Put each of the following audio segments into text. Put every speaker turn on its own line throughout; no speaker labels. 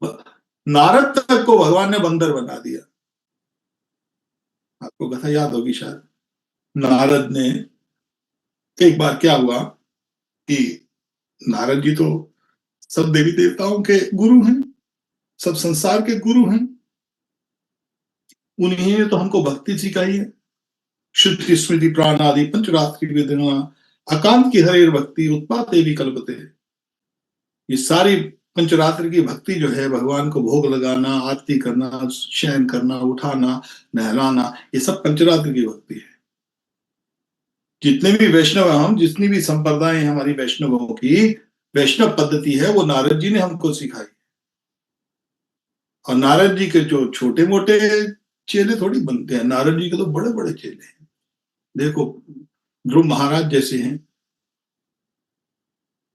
नारद तक को भगवान ने बंदर बना दिया। आपको कथा याद होगी शायद। नारद ने, एक बार क्या हुआ कि नारद जी तो सब देवी देवताओं के गुरु हैं, सब संसार के गुरु हैं, उन्हीं ने तो हमको भक्ति सिखाई है। श्रुति स्मृति प्राण आदि पंचरात्रि वेदना अकांत की हरेर भक्ति उत्पात देवी कल्पते। ये सारी पंचरात्र की भक्ति जो है, भगवान को भोग लगाना, आरती करना, शयन करना, उठाना, नहलाना, ये सब पंचरात्र की भक्ति है। जितने भी वैष्णव हम, जितनी भी संप्रदाय हमारी वैष्णवों की वैष्णव पद्धति है, वो नारद जी ने हमको सिखाई। और नारद जी के जो छोटे मोटे चेले थोड़ी बनते हैं, नारद जी के तो बड़े बड़े चेले हैं। देखो, ध्रुव महाराज जैसे हैं,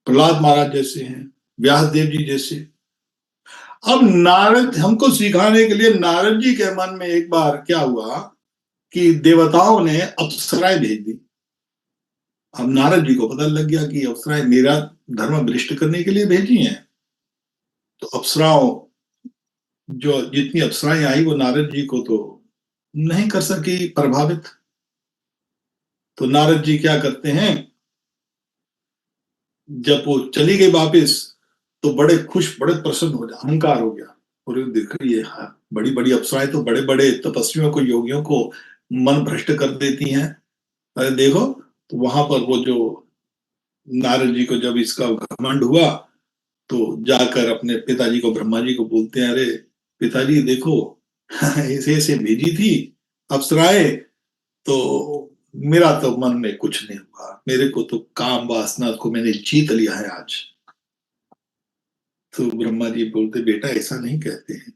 प्रहलाद महाराज जैसे हैं, व्यास देव जी जैसे। अब नारद हमको सिखाने के लिए, नारद जी के मन में एक बार क्या हुआ कि देवताओं ने अप्सराएं भेज दी। अब नारद जी को पता लग गया कि अप्सराएं मेरा धर्म भ्रष्ट करने के लिए भेजी हैं। तो अप्सराओं, जो जितनी अप्सराएं आई, वो नारद जी को तो नहीं कर सकी प्रभावित। तो नारद जी क्या करते हैं, जब वो चली गई वापिस, तो बड़े खुश, बड़े प्रसन्न हो गया, अहंकार हो गया। और देखो ये बड़ी बड़ी अप्सराएं तो बड़े बड़े तपस्वियों को, योगियों को मन भ्रष्ट कर देती हैं। अरे देखो, तो वहां पर वो जो नारद जी को जब इसका घमंड हुआ, तो जाकर अपने पिताजी को, ब्रह्मा जी को बोलते हैं, अरे पिताजी देखो, ऐसे ऐसे भेजी थी अप्सराएं, तो मेरा तो मन में कुछ नहीं हुआ, मेरे को तो काम वासना को मैंने जीत लिया है आज। तो ब्रह्मा जी बोलते, बेटा ऐसा नहीं कहते हैं।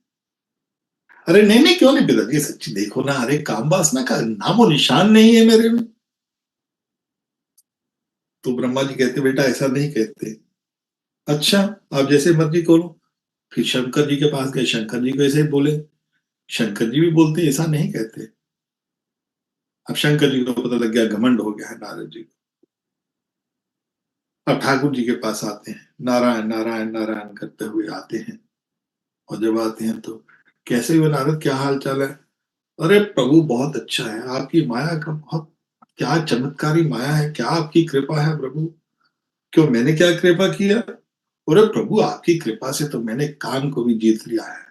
अरे नहीं नहीं, क्यों नहीं पिताजी, सच्ची देखो ना, अरे काम वासना का नामो निशान नहीं है मेरे में। तो ब्रह्मा जी कहते, बेटा ऐसा नहीं कहते। अच्छा, आप जैसे मर्जी करो। फिर शंकर जी के पास गए, शंकर जी को ऐसे ही बोले। शंकर जी भी बोलते, ऐसा नहीं कहते। अब शंकर जी को पता लग गया, घमंड हो गया है नारद जी को। अब ठाकुर जी के पास आते हैं, नारायण नारायण नारायण करते हुए आते हैं। और जब आते हैं तो, कैसे हुए नारद, क्या हाल चाल है? अरे प्रभु बहुत अच्छा है, आपकी माया का बहुत, क्या चमत्कारी माया है, क्या आपकी कृपा है प्रभु। क्यों, मैंने क्या कृपा किया? अरे प्रभु, आपकी कृपा से तो मैंने काम को भी जीत लिया है।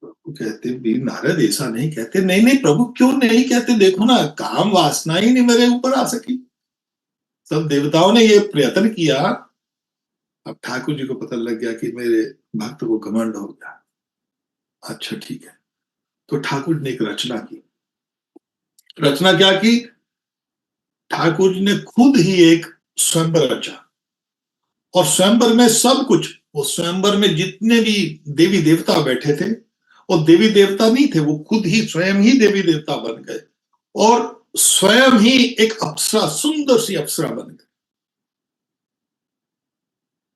प्रभु कहते, भी नारद ऐसा नहीं कहते। नहीं नहीं प्रभु, क्यों नहीं कहते, देखो ना, काम वासना ही नहीं मेरे ऊपर आ सकी, सब देवताओं ने ये प्रयत्न किया। अब ठाकुर जी को पता लग गया कि मेरे भक्त को घमंड हो गया। अच्छा ठीक है, तो ठाकुर ने एक रचना की। रचना क्या की? ठाकुर जी ने खुद ही एक स्वयंवर रचा। और स्वयंवर में सब कुछ, वो स्वयंवर में जितने भी देवी देवता बैठे थे, वो देवी देवता नहीं थे, वो खुद ही स्वयं ही देवी देवता बन गए, और स्वयं ही एक अप्सरा, सुंदर सी अप्सरा बन गई,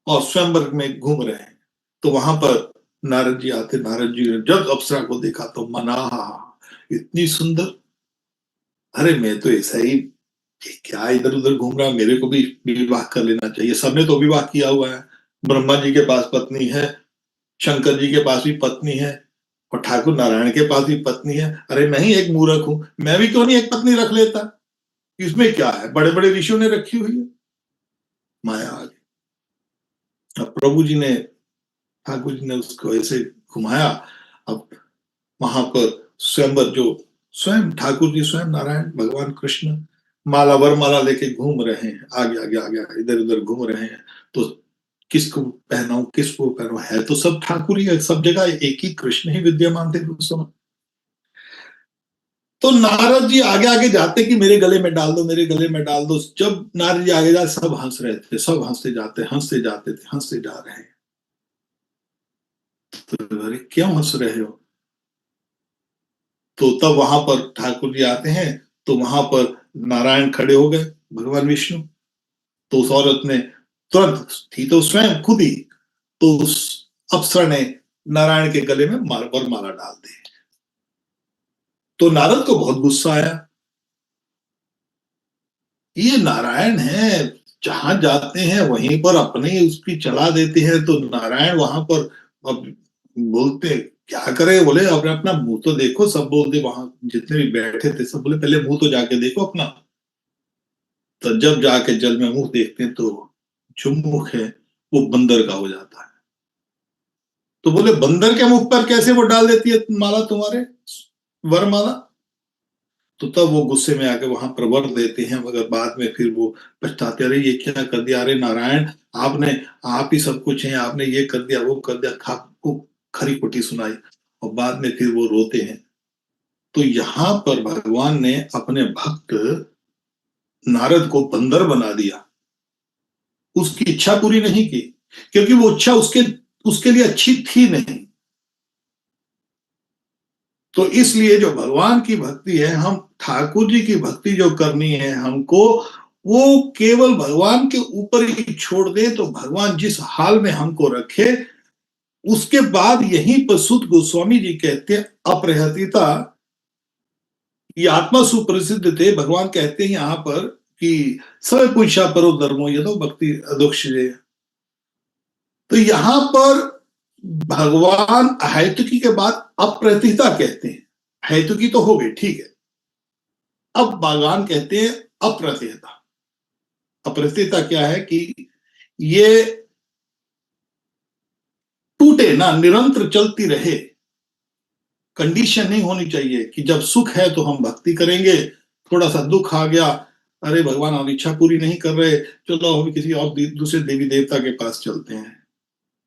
और स्वयंवर में घूम रहे हैं। तो वहां पर नारद जी आते, नारद जी ने जब अप्सरा को देखा तो मना, इतनी सुंदर, अरे मैं तो ऐसा ही, क्या इधर उधर घूम रहा, मेरे को भी विवाह कर लेना चाहिए। सबने तो विवाह किया हुआ है, ब्रह्मा जी के पास पत्नी है, शंकर जी के पास भी पत्नी है, और ठाकुर नारायण के पास भी पत्नी है। अरे नहीं, एक मूर्ख हूं, मैं भी क्यों नहीं एक पत्नी रख लेता? इसमें क्या है, बड़े बड़े ऋषियों ने रखी हुई है। माया आ गई। अब प्रभु जी ने, ठाकुर जी ने उसको ऐसे घुमाया। अब वहां पर स्वयंवर, जो स्वयं ठाकुर जी, स्वयं नारायण भगवान कृष्ण माला वरमाला लेके घूम रहे हैं, आगे आगे आगे इधर उधर घूम रहे हैं। तो किसको पहनाऊं, किसको पहनाऊं, है तो सब ठाकुर ही है, सब जगह एक ही कृष्ण ही विद्यमान थे उस समय। तो नारद जी आगे आगे जाते कि मेरे गले में डाल दो, मेरे गले में डाल दो। जब नारद जी आगे जाते, सब हंस रहे थे, सब हंसते जाते, हंसते जाते थे, हंसते जा रहे हैं। तो अरे क्यों हंस रहे हो? तो तब वहां पर ठाकुर जी आते हैं, तो वहां पर नारायण खड़े हो गए, भगवान विष्णु। तो उस औरत ने तुरंत, थी तो स्वयं खुद ही, तो उस अप्सरा ने नारायण के गले में वरमाला डाल दी। तो नारद को बहुत गुस्सा आया, ये नारायण है, जहां जाते हैं वहीं पर अपने ही उसकी चला देते हैं, तो नारायण वहां पर अब बोलते क्या करे, बोले अपने अपना मुंह तो देखो, सब बोलते वहां जितने भी बैठे थे सब बोले पहले मुंह तो जाके देखो अपना। तो जब जाके जल में मुंह देखते हैं तो जो मुख है वो बंदर का हो जाता है। तो बोले बंदर के मुख पर कैसे वो डाल देती है माला तुम्हारे, वरमाला। तो तब वो गुस्से में आके वहां पर वर देते हैं, मगर बाद में फिर वो पछताते, अरे ये क्या कर दिया, अरे नारायण आपने, आप ही सब कुछ हैं, आपने ये कर दिया वो कर दिया, खा को खरी खोटी सुनाई, और बाद में फिर वो रोते हैं। तो यहाँ पर भगवान ने अपने भक्त नारद को बंदर बना दिया, उसकी इच्छा पूरी नहीं की, क्योंकि वो इच्छा उसके उसके लिए अच्छी थी नहीं। तो इसलिए जो भगवान की भक्ति है, हम ठाकुर जी की भक्ति जो करनी है हमको, वो केवल भगवान के ऊपर ही छोड़ दे, तो भगवान जिस हाल में हमको रखे। उसके बाद यहीं पर सुत गोस्वामी जी कहते हैं अप्रहतिता, ये आत्मा सुप्रसिद्ध थे, भगवान कहते हैं यहां पर कि समय पुरुषा परो धर्मो यदो भक्ति अदोक्ष। तो यहां पर भगवान हेतुकी के बाद अप्रतिता कहते हैं। हेतुकी तो हो गई, ठीक है, अब भगवान कहते हैं अप्रतिता। अप्रतिता क्या है कि ये टूटे ना, निरंतर चलती रहे, कंडीशन नहीं होनी चाहिए कि जब सुख है तो हम भक्ति करेंगे, थोड़ा सा दुख आ गया, अरे भगवान हम इच्छा पूरी नहीं कर रहे, चलो हम किसी और दूसरे देवी देवता के पास चलते हैं।